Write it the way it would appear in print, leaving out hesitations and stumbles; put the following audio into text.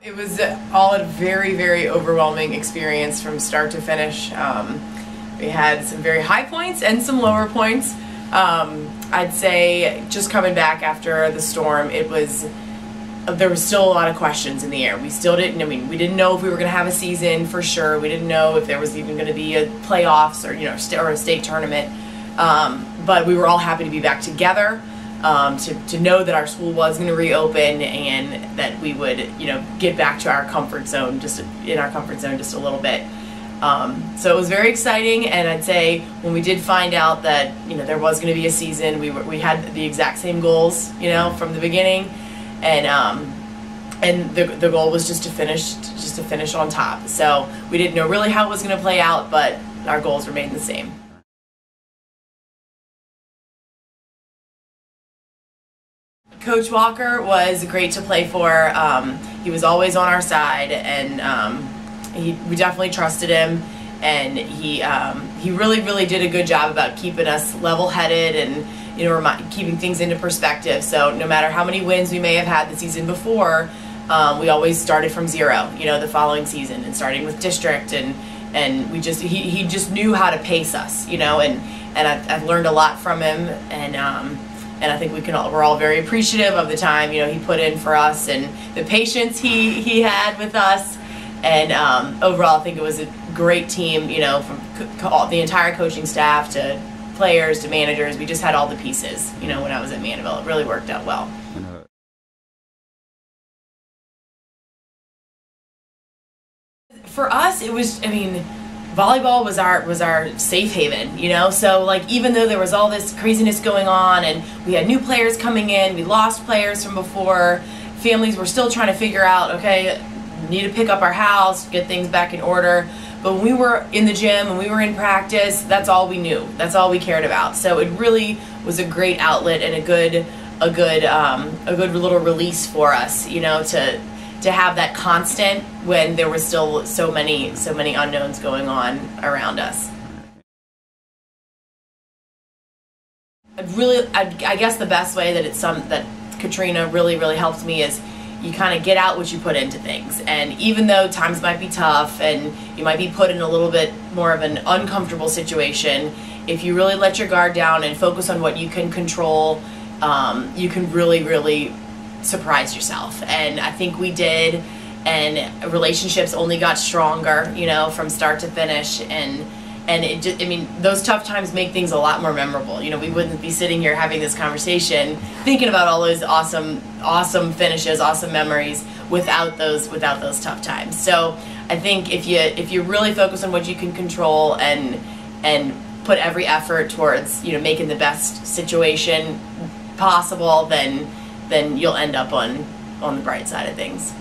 It was all a very, very overwhelming experience from start to finish. We had some very high points and some lower points. I'd say just coming back after the storm, there was still a lot of questions in the air. We still didn't, we didn't know if we were going to have a season for sure. We didn't know if there was even going to be a playoffs or, or a state tournament. But we were all happy to be back together. To know that our school was going to reopen and that we would, get back to our comfort zone, just a little bit. So it was very exciting, and I'd say when we did find out that, there was going to be a season, we had the exact same goals, from the beginning, and the goal was just to finish on top. So we didn't know really how it was going to play out, but our goals remained the same. Coach Walker was great to play for. He was always on our side, and we definitely trusted him, and he really did a good job about keeping us level-headed and keeping things into perspective. So no matter how many wins we may have had the season before, we always started from zero, the following season, and starting with district, and he just knew how to pace us, and I've learned a lot from him, and I think we're all very appreciative of the time he put in for us and the patience he had with us. And overall, I think it was a great team. From the entire coaching staff to players to managers. We just had all the pieces. When I was at Mandeville, it really worked out well. For us, it was. Volleyball was our safe haven, so even though there was all this craziness going on and we had new players coming in, we lost players from before, families were still trying to figure out, okay, need to pick up our house, get things back in order. But when we were in the gym and we were in practice, that's all we knew, that's all we cared about. So it really was a great outlet and a good little release for us, to have that constant when there was still so many unknowns going on around us. I guess the best way that Katrina really helped me is you kind of get out what you put into things. And even though times might be tough and you might be put in a little bit more of an uncomfortable situation, if you really let your guard down and focus on what you can control, you can really surprise yourself. And I think we did, and relationships only got stronger, from start to finish, and it just, those tough times make things a lot more memorable. We wouldn't be sitting here having this conversation thinking about all those awesome finishes, awesome memories without those tough times. So I think if you really focus on what you can control and put every effort towards making the best situation possible, then you'll end up on the bright side of things.